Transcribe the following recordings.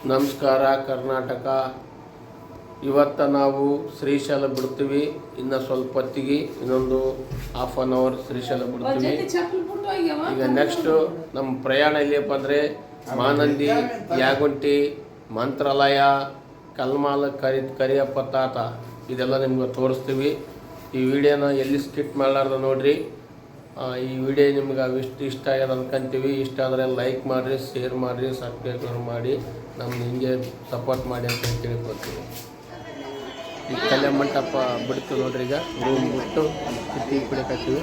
ನಮಸ್ಕಾರ ಕರ್ನಾಟಕ. ಇವತ್ತು ನಾವು ಶ್ರೀಶೈಲ ಬಿಡ್ತೀವಿ. ಇನ್ನು ಸ್ವಲ್ಪ ಹೊತ್ತಿಗೆ ಇನ್ನೊಂದು ಹಾಫ್ ಆನ್ ಅವರ್ ಶ್ರೀಶೈಲ ಬಿಡ್ತೀವಿ. ಈಗ ನೆಕ್ಸ್ಟು ನಮ್ಮ ಪ್ರಯಾಣ ಎಲ್ಲಿಯಪ್ಪ ಅಂದರೆ ಮಾನಂದಿ, ಯಾಗುಂಟಿ, ಮಂತ್ರಾಲಯ, ಕಲ್ಮಾಲ, ಕರಿಯಪ್ಪ ತಾತ ಇದೆಲ್ಲ ನಿಮ್ಗೆ ತೋರಿಸ್ತೀವಿ. ಈ ವಿಡಿಯೋನ ಎಲ್ಲಿ ಸ್ಕಿಪ್ ಮಾಡಲಾರ್ದ ನೋಡಿರಿ. ಈ ವಿಡಿಯೋ ನಿಮ್ಗೆ ಇಷ್ಟ ಆಗ್ಯದ ಅನ್ಕೊಂತೀವಿ. ಇಷ್ಟ ಆದರೆ ಲೈಕ್ ಮಾಡಿರಿ, ಶೇರ್ ಮಾಡಿರಿ, ಸಬ್ಸ್ಕ್ರೈಬ್ ಮಾಡಿ ನಮ್ಗೆ ಹಿಂಗೆ ಸಪೋರ್ಟ್ ಮಾಡಿ ಅಂತ ಕೇಳ್ಕೊತೀವಿ. ಈ ಕಲ್ಯಾಣ ಮಂಟಪ ಬಿಡ್ತು ನೋಡ್ರಿ. ಈಗ ರೂಮ್ ಬಿಟ್ಟು ಟೀ ಕುಡಿಯಕತ್ತೀವಿ.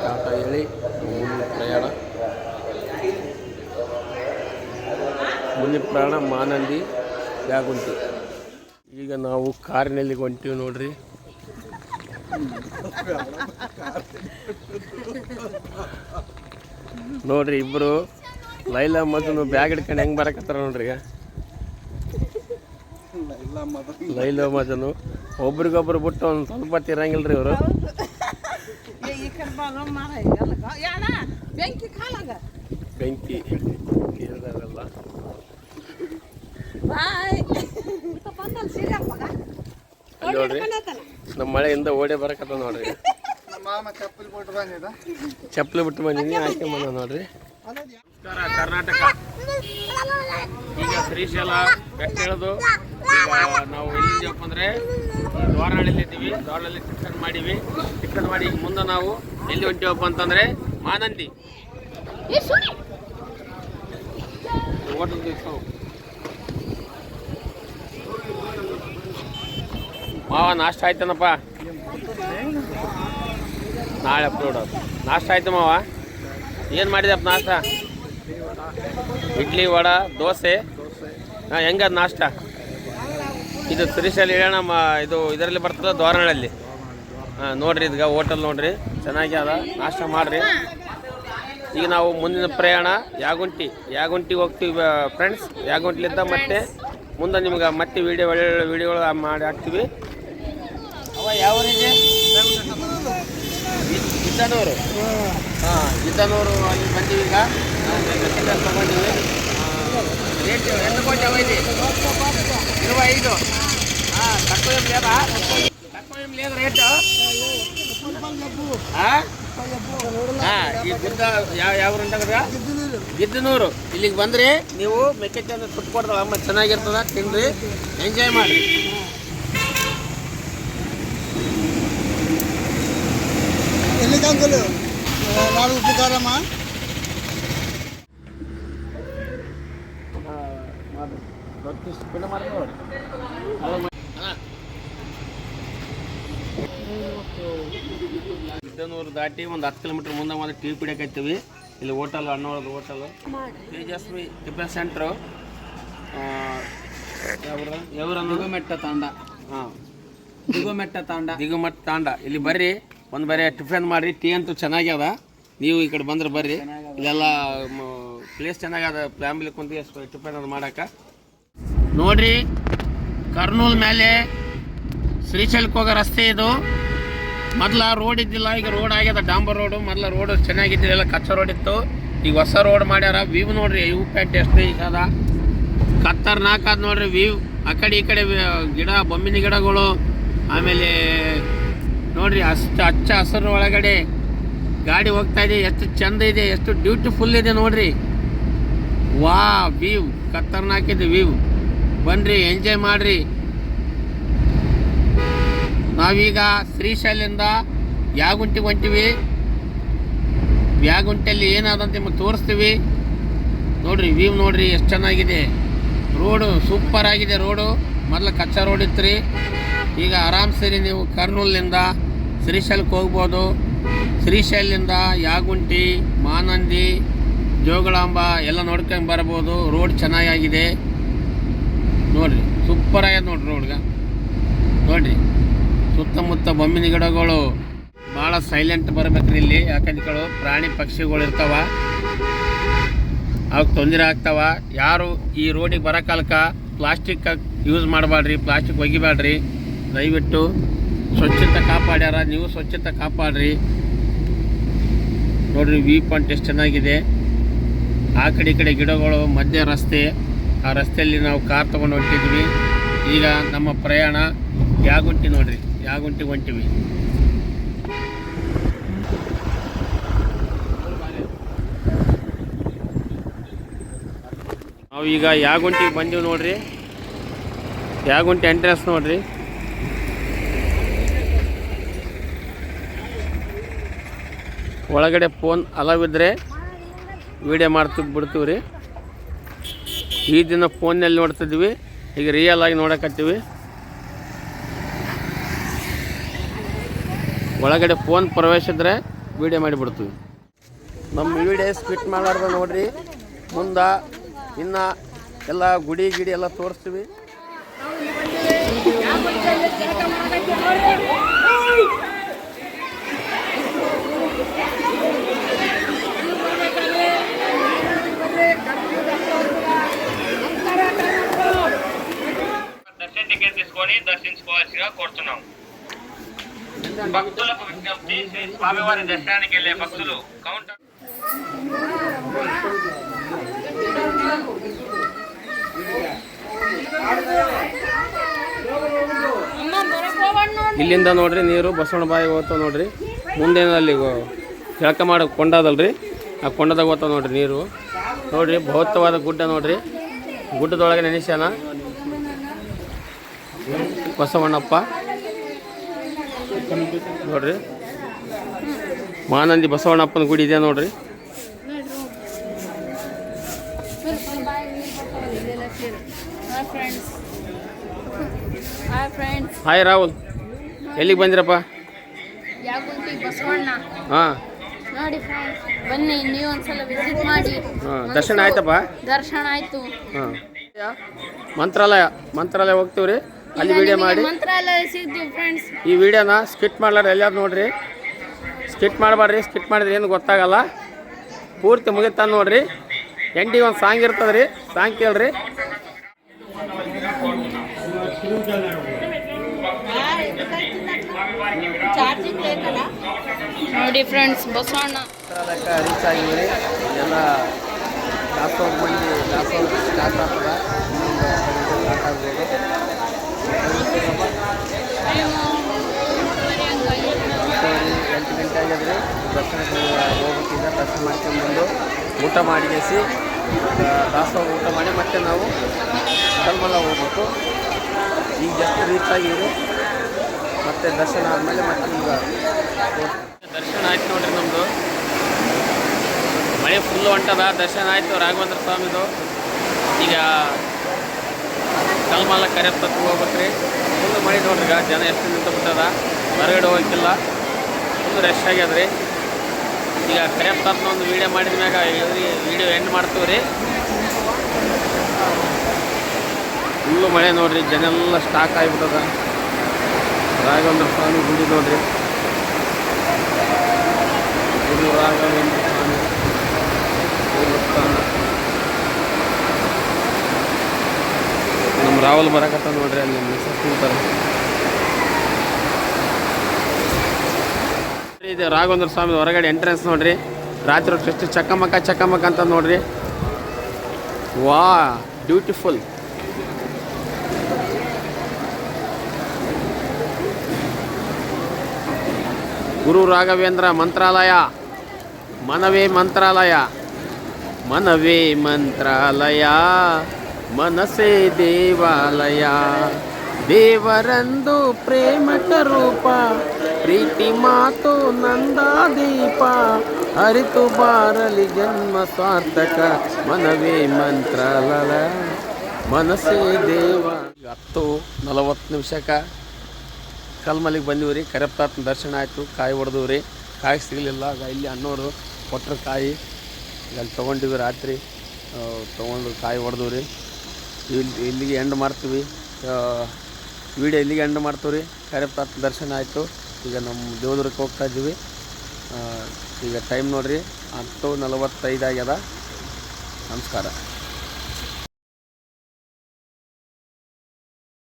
ತಾತ ಹೇಳಿ ಮುಂದಿನ ಪ್ರಯಾಣ ಮಾನಂದಿ, ಯಾಗುಂಟಿ. ಈಗ ನಾವು ಕಾರಿನಲ್ಲಿ ಹೊಂಟೀವಿ ನೋಡ್ರಿ. ನೋಡ್ರಿ ಇಬ್ಬರು ಲೈಲಾ ಮಜನು ಬ್ಯಾಗ್ ಹಿಡ್ಕೊಂಡು ಹೆಂಗೆ ಬರಕತ್ತಾರ ನೋಡ್ರಿ. ಈಗ ಲೈಲಾ ಮಜನು ಒಬ್ರಿಗೊಬ್ರು ಬಿಟ್ಟು ಒಂದು ಸ್ವಲ್ಪ ತಿರಂಗಿಲ್ರಿ ಇವರು. ಬೆಂಕಿ ಇರ್ದಾವೆಲ್ಲ ನೋಡ್ರಿ. ನಮ್ಮ ಮಳೆಯಿಂದ ಓಡೇ ಬರಕತ್ತ ನೋಡ್ರಿ. ಚಪ್ಪಲಿ ಬಿಟ್ಟು ಬಂದೀನಿ, ಹಾಕ್ಕೊಂಡ್ ಬಂದ ನೋಡ್ರಿ. ನಮಸ್ಕಾರ ಕರ್ನಾಟಕ. ಈಗ ಶ್ರೀಶೈಲ ಬೆಟ್ಟ ಹೇಳೋದು. ಈಗ ನಾವು ಎಲ್ಲಿದ್ದೀವಪ್ಪ ಅಂದರೆ ದ್ವಾರಹಳ್ಳಿಲಿದ್ದೀವಿ. ದ್ವಾರಹಳ್ಳಿ ಟಿಕೆಟ್ ಮಾಡೀವಿ. ಟಿಕೆಟ್ ಮಾಡಿ ಈಗ ಮುಂದೆ ನಾವು ಎಲ್ಲಿ ಹೊಂಟೀವಪ್ಪ ಅಂತಂದರೆ ಮಾನಂದಿ ಹೋಟೆಲ್ ದಿವಸ ಮಾವ ನಾಷ್ಟ ಆಯ್ತನಪ್ಪ. ನಾಳೆ ಅಪ್ಲೋಡ್ ನಾಷ್ಟ ಆಯ್ತು ಮಾವ. ಏನು ಮಾಡಿದಪ್ಪ ನಾಷ್ಟ? ಇಡ್ಲಿ, ವಡೆ, ದೋಸೆ. ಹಾಂ, ಹೆಂಗದ ನಾಷ್ಟ? ಇದು ಶ್ರೀಶೈಲ ಇಳಣ ಇದು ಇದರಲ್ಲಿ ಬರ್ತದೆ ದ್ವಾರಹಳ್ಳಿ. ಹಾಂ ನೋಡಿರಿ, ಇದೀಗ ಹೋಟೆಲ್ ನೋಡಿರಿ, ಚೆನ್ನಾಗಿ ಅದ. ನಾಷ್ಟ ಮಾಡಿರಿ. ಈಗ ನಾವು ಮುಂದಿನ ಪ್ರಯಾಣ ಯಾಗುಂಟಿಗೆ ಹೋಗ್ತೀವಿ ಫ್ರೆಂಡ್ಸ್. ಯಾಗುಂಟಿಲಿದ್ದ ಮತ್ತೆ ಮುಂದೆ ನಿಮ್ಗೆ ಮತ್ತೆ ಒಳ್ಳೆ ವಿಡಿಯೋಗಳು ಮಾಡಿ ಹಾಕ್ತೀವಿ. ಅವ ಯಾವ ಇದ್ದನೂರು. ಹಾಂ, ಇದ್ದನೂರು ಅಲ್ಲಿ ಬಂದೀವಿ. ಈಗ ತೊಗೊಂಡಿವಿ. ರೇಟ್ ಎಷ್ಟು ಕೊಟ್ಟೆವ ಇಲ್ಲಿ? 25. ಹಾಂ, ತక్కుವ లేదు ರೇಟು. ಹಾಂ, ಈ ಬುದ್ಧ ಯಾವ ಉಂಟಾಗ ಗಿದ್ದನೂರು. ಇಲ್ಲಿಗೆ ಬಂದರೆ ನೀವು ಮೆಕ್ಕೆಚಂದ ಸುಟ್ಟು ಕೊಡ್ತಾಳೆ ಅಮ್ಮ, ಚೆನ್ನಾಗಿರ್ತದ. ತಿನ್ನಿರಿ, ಎಂಜಾಯ್ ಮಾಡಿರಿ. ఎన్ని కంకులు 4 ఉప్పు కారమా? ಗಿದ್ದನೂರು ದಾಟಿ ಒಂದು 10 ಕಿಲೋಮೀಟ್ರ್ ಮುಂದೆ ಮಾತ್ರ ಟೀ ಕುಡಿಯಕತ್ತೀವಿ. ಇಲ್ಲಿ ಹೋಟೆಲ್, ಅಣ್ಣವ್ರದ್ದು hotel Tejaswi tiffin centre. Digumetta Thanda. ಹಾಂ, ದಿಗುಮೆಟ್ಟ ತಾಂಡ. ಇಲ್ಲಿ ಬರ್ರಿ, ಒಂದು ಬರೀ ಟಿಫನ್ ಮಾಡಿರಿ. ಟೀ ಅಂತೂ ಚೆನ್ನಾಗ್ಯದ. ನೀವು ಈ ಕಡೆ ಬಂದ್ರೆ ಬರ್ರಿ. ಇಲ್ಲೆಲ್ಲ ಪ್ಲೇಸ್ ಚೆನ್ನಾಗದ. ಫ್ಯಾಮಿಲಿ ಕುಂತು ಟಿಫನ್ ಅದು ಮಾಡಕ್ಕೆ ನೋಡ್ರಿ. ಕರ್ನೂಲ್ ಮೇಲೆ ಶ್ರೀಶೈಲಕ್ಕೆ ಹೋಗೋ ರಸ್ತೆ ಇದು. ಮೊದಲ ರೋಡ್ ಇದ್ದಿಲ್ಲ, ಈಗ ರೋಡ್ ಆಗ್ಯದ, ಡಾಂಬರ್ ರೋಡು. ಮೊದಲ ರೋಡ್ ಚೆನ್ನಾಗಿದ್ದಿಲ್ಲ, ಕಚ್ಚಾ ರೋಡ್ ಇತ್ತು. ಈಗ ಹೊಸ ರೋಡ್ ಮಾಡ್ಯಾರ. ವ್ಯೂ ನೋಡ್ರಿ, ಇವು ಪ್ಯಾಂಟ್ ಎಷ್ಟು ಈಗ ಅದ, ಖತರ್ನಾಕ್ ಅದ ನೋಡ್ರಿ ವ್ಯೂ. ಆ ಕಡೆ ಈ ಕಡೆ ಗಿಡ, ಬೊಮ್ಮಿನ ಗಿಡಗಳು. ಆಮೇಲೆ ನೋಡ್ರಿ ಹಚ್ಚ ಹಸಿರು ಒಳಗಡೆ ಗಾಡಿ ಹೋಗ್ತಾ ಇದೆ. ಎಷ್ಟು ಚಂದ ಇದೆ, ಎಷ್ಟು ಬ್ಯೂಟಿಫುಲ್ ಇದೆ ನೋಡ್ರಿ. ವಾ, ವ್ಯೂ ಖತರ್ನಾಕ್ ಇದೆ ವ್ಯೂ. ಬನ್ರಿ, ಎಂಜಾಯ್ ಮಾಡ್ರಿ. ನಾವೀಗ ಶ್ರೀಶೈಲಿಂದ ಯಾಗುಂಟಿಗೆ ಹೊಂಟಿವಿ. ಯಾಗುಂಟಿಯಲ್ಲಿ ಏನಾದಂತ ನಿಮಗೆ ತೋರಿಸ್ತೀವಿ. ನೋಡ್ರಿ ವ್ಯೂ ನೋಡ್ರಿ, ಎಷ್ಟು ಚೆನ್ನಾಗಿದೆ. ರೋಡು ಸೂಪರ್ ಆಗಿದೆ. ರೋಡು ಮೊದಲು ಕಚ್ಚಾ ರೋಡ್ ಇತ್ತು ರೀ. ಈಗ ಆರಾಮ್ ಸರಿ ನೀವು ಕರ್ನೂಲಿಂದ ಶ್ರೀಶೈಲಕ್ಕೆ ಹೋಗ್ಬೋದು. ಶ್ರೀಶೈಲಿಂದ ಯಾಗುಂಟಿ, ಮಾನಂದಿ, ಜೋಗಳಾಂಬ ಎಲ್ಲ ನೋಡ್ಕೊಂಡು ಬರ್ಬೋದು. ರೋಡ್ ಚೆನ್ನಾಗಿದೆ ನೋಡ್ರಿ, ಸೂಪರ್ ಆಗಿದೆ ನೋಡ್ರಿ ರೋಡ್ಗೆ. ನೋಡ್ರಿ ಸುತ್ತಮುತ್ತ ಬೊಮ್ಮಿನ ಗಿಡಗಳು. ಭಾಳ ಸೈಲೆಂಟ್ ಬರ್ಬೇಕ್ರಿ ಇಲ್ಲಿ. ಯಾಕಂದ್ರೆ ಪ್ರಾಣಿ ಪಕ್ಷಿಗಳು ಇರ್ತಾವ, ಅವಕ್ಕೆ ತೊಂದರೆ ಆಗ್ತಾವ. ಯಾರು ಈ ರೋಡಿಗೆ ಬರೋ ಕಾಲಕ್ಕೆ ಪ್ಲಾಸ್ಟಿಕ್ ಯೂಸ್ ಮಾಡಬೇಡ್ರಿ, ಪ್ಲಾಸ್ಟಿಕ್ ಒಗಿಬೇಡ್ರಿ. ದಯವಿಟ್ಟು ಸ್ವಚ್ಛತೆ ಕಾಪಾಡ್ಯಾರ, ನೀವು ಸ್ವಚ್ಛತೆ ಕಾಪಾಡ್ರಿ. ನೋಡ್ರಿ ವ್ಯೂ ಪಾಯಿಂಟ್ ಎಷ್ಟು ಚೆನ್ನಾಗಿದೆ. ಆ ಕಡೆ ಈ ಕಡೆ ಗಿಡಗಳು, ಮಧ್ಯ ರಸ್ತೆ. ಆ ರಸ್ತೆಯಲ್ಲಿ ನಾವು ಕಾರ್ ತೊಗೊಂಡು ಹೊಂಟಿದ್ವಿ. ಈಗ ನಮ್ಮ ಪ್ರಯಾಣ ಯಾಗುಂಟಿ ನೋಡ್ರಿ, ಯಾಗುಂಟಿಗೆ ಹೊಂಟಿವಿ. ನಾವು ಈಗ ಯಾಗುಂಟಿಗೆ ಬಂದೀವಿ ನೋಡ್ರಿ. ಯಾಗುಂಟಿ ಎಂಟ್ರೆನ್ಸ್ ನೋಡ್ರಿ. ಒಳಗಡೆ ಫೋನ್ ಅಲವ್ ಇದ್ದರೆ ವೀಡಿಯೋ ಬಿಡ್ತೀವಿ ರೀ. ಈ ದಿನ ಫೋನ್ನಲ್ಲಿ ನೋಡ್ತಿದ್ವಿ, ಈಗ ರಿಯಲ್ ಆಗಿ ನೋಡಕತ್ತೀವಿ. ಒಳಗಡೆ ಫೋನ್ ಪ್ರವೇಶ ಇದ್ದರೆ ವೀಡಿಯೋ ಮಾಡಿಬಿಡ್ತೀವಿ. ನಮ್ಮ ವೀಡಿಯೋ ಸ್ಕಿಟ್ ಮಾಡಾರ್ದ ನೋಡ್ರಿ. ಮುಂದೆ ಇನ್ನು ಎಲ್ಲ ಗುಡಿ ಎಲ್ಲ ತೋರಿಸ್ತೀವಿ. దర్శన టికెట్ తీసుకొని దర్శించుకోవాల్సిగా కోరుతున్నాం. భక్తులకు విజ్ఞప్తి, శ్రీ స్వామివారి దర్శనానికి వెళ్ళే భక్తులు కౌంటర్ ಇಲ್ಲಿಂದ ನೋಡ್ರಿ ನೀರು ಬಸವಣ್ಣ ಬಾಯಿಗೆ ಹೋಗ್ತಾವ ನೋಡ್ರಿ. ಮುಂದೇನಲ್ಲಿ ಜಳಕ ಮಾಡೋ ಕೊಂಡ ಅದಲ್ರಿ, ಆ ಕೊಂಡದಾಗ ಹೋಗ್ತಾವ ನೋಡ್ರಿ ನೀರು. ನೋಡ್ರಿ ಭೌತವಾದ ಗುಡ್ಡ ನೋಡ್ರಿ. ಗುಡ್ಡದೊಳಗೆ ನೆನೆಸ್ಯಾನ ಬಸವಣ್ಣಪ್ಪ ನೋಡ್ರಿ. ಮಾನಂದಿ ಬಸವಣ್ಣಪ್ಪನ ಗುಡಿ ಇದೆ ನೋಡ್ರಿ. ಹಾಯ್ ರಾಹುಲ್, ಎಲ್ಲಿಗೆ ಬಂದಿರಪ್ಪ? ಹಾಂ ನೋಡಿ ಫ್ರೆಂಡ್ಸ್, ಬನ್ನಿ ನೀವು ಒಂದ್ಸಲ ವಿಸಿಟ್ ಮಾಡಿ. ದರ್ಶನ ಆಯ್ತಪ್ಪ? ದರ್ಶನ ಆಯ್ತು. ಹಾಂ, ಮಂತ್ರಾಲಯ ಹೋಗ್ತೀವಿ ರೀ, ಅಲ್ಲಿ ವಿಡಿಯೋ ಮಾಡಿ ಮಂತ್ರಾಲಯ ಸಿಗ್ತೀವಿ ಫ್ರೆಂಡ್ಸ್. ಈ ವಿಡಿಯೋನ ಸ್ಕಿಟ್ ಮಾಡ್ಲಾರ ಎಲ್ಲಾರು ನೋಡ್ರಿ. ಸ್ಕಿಟ್ ಮಾಡಬೇಡ್ರಿ, ಸ್ಕಿಟ್ ಮಾಡಿದ್ರೆ ಏನು ಗೊತ್ತಾಗಲ್ಲ. ಪೂರ್ತಿ ಮುಗಿತಾನೆ ನೋಡ್ರಿ. ಎಂಡಿಗೆ ಒಂದು ಸಾಂಗ್ ಇರ್ತದೆ ರೀ, ಸಾಂಗ್ ಕೇಳ್ರಿ. ನೋಡಿ ಫ್ರೆಂಡ್ಸ್, ಬಸವಣ್ಣ ಮಂತ್ರಾಲಯಕ್ಕೆ ರೀಚ್ ಆಗಿವಿ ರೀ. ಎಲ್ಲ ದಾಸೋಹ ಮಂದಿ ದಾಸೋಹ ಸ್ಟಾರ್ಟ್ ಆಗ್ತದೆ. ಸ್ಟಾರ್ಟ್ ಆಗ್ಬೋದು. 8 ಗಂಟೆ ಆಗ್ಯದ್ರಿ. ದರ್ಶನಕ್ಕೆ ಹೋಗ್ಬೇಕಿಲ್ಲ. ದರ್ಶನ ಮಾಡ್ಕೊಂಡು ಊಟ ಮಾಡಿಸಿ ದಾಸೋಹ ಊಟ ಮಾಡಿ ಮತ್ತೆ ನಾವು ಕಲ್ಮಲ ಹೋಗ್ಬೇಕು. ಈಗ ಜಸ್ಟ್ ರೀಚ್ ಆಗಿವಿ. ಮತ್ತೆ ದರ್ಶನ ಆದಮೇಲೆ ಮತ್ತೆ ಈಗ ದರ್ಶನ ಆಯ್ತು ನೋಡ್ರಿ. ನಮ್ಮದು ಮಳೆ ಫುಲ್ಲು ಹೊಂಟದ. ದರ್ಶನ ಆಯಿತು ರಾಘವೇಂದ್ರ ಸ್ವಾಮಿದು. ಈಗ ಕಲ್ಮಲ ಕರೆಪ್ತಕ್ಕೆ ಹೋಗ್ಬೇಕ್ರಿ. ಫುಲ್ಲು ಮಳೆ ನೋಡ್ರಿ. ಈಗ ಜನ ಎಷ್ಟು ನಿಂತು ಬಿಟ್ಟದ, ಹೊರಗಡೆ ಹೋಗಿಲ್ಲ. ಫುಲ್ಲು ರಶ್ ಆಗ್ಯದ್ರಿ. ಈಗ ಕರೆಪ್ತನ ಒಂದು ವೀಡಿಯೋ ಮಾಡಿದ ಮ್ಯಾಗ ವೀಡಿಯೋ ಎಂಡ್ ಮಾಡ್ತೀವಿ ರೀ. ಫುಲ್ಲು ಮಳೆ ನೋಡ್ರಿ, ಜನ ಎಲ್ಲ ಸ್ಟಾಕ್ ಆಗಿಬಿಟ್ಟದ. ರಾಘವೇಂದ್ರ ಸ್ವಾಮಿ ಗುಡಿ ನೋಡ್ರಿ. ಗುರು ರಾಘವೇಂದ್ರ ಸ್ವಾಮಿ ದೇವಸ್ಥಾನ. ನಮ್ಮ ರಾಹುಲ್ ಬರಕತ್ತ ನೋಡ್ರಿ. ಅಲ್ಲಿ ಮಿಸಸ್ ನಿಂತಾರೆ. ಇದು ರಾಘವೇಂದ್ರ ಸ್ವಾಮಿ ಹೊರಗಡೆ ಎಂಟ್ರೆನ್ಸ್ ನೋಡ್ರಿ. ರಾತ್ರಿ ಎಷ್ಟು ಚಕ್ಕಮಕ್ಕ ಅಂತ ನೋಡ್ರಿ. ವಾ ಬ್ಯೂಟಿಫುಲ್. ಗುರು ರಾಘವೇಂದ್ರ ಮಂತ್ರಾಲಯ, ಮನವೇ ಮಂತ್ರಾಲಯ, ಮನವೇ ಮಂತ್ರಾಲಯ, ಮನಸೇ ದೇವಾಲಯ. ದೇವರಂದು ಪ್ರೇಮಕ ರೂಪ, ಪ್ರೀತಿ ಮಾತು ನಂದಾದೀಪ, ಅರಿತು ಬಾರಲಿ ಜನ್ಮ ಸಾರ್ಥಕ, ಮನವೇ ಮಂತ್ರಾಲಯ, ಮನಸೇ ದೇವ. 10:40 ಕಲ್ಮಲಿಗೆ ಬಂದೀವಿ ರೀ. ಕರೆಪ್ತಾತನ ದರ್ಶನ ಆಯಿತು. ಕಾಯಿ ಹೊಡೆದವು ರೀ. ಕಾಯಿ ಸಿಗಲಿಲ್ಲ. ಇಲ್ಲಿ ಅಣ್ಣವರು ಕೊಟ್ಟರು ಕಾಯಿ. ಅಲ್ಲಿ ತೊಗೊಂಡಿವಿ ರಾತ್ರಿ. ತೊಗೊಂಡು ಕಾಯಿ ಹೊಡೆದವು ರೀ. ಇಲ್ಲಿಗೆ ಎಂಡ್ ಮಾಡ್ತೀವಿ ವಿಡಿಯೋ. ಇಲ್ಲಿಗೆ ಎಂಡ್ ಮಾಡ್ತೀವಿ ರೀ. ಕರೆಪ್ತಾತನ ದರ್ಶನ ಆಯಿತು. ಈಗ ನಮ್ಮ ದೇವದುರ್ಗಕ್ಕೆ ಹೋಗ್ತಾ ಇದ್ದೀವಿ. ಈಗ ಟೈಮ್ ನೋಡಿರಿ 10:45 ಆಗ್ಯದ. ನಮಸ್ಕಾರ.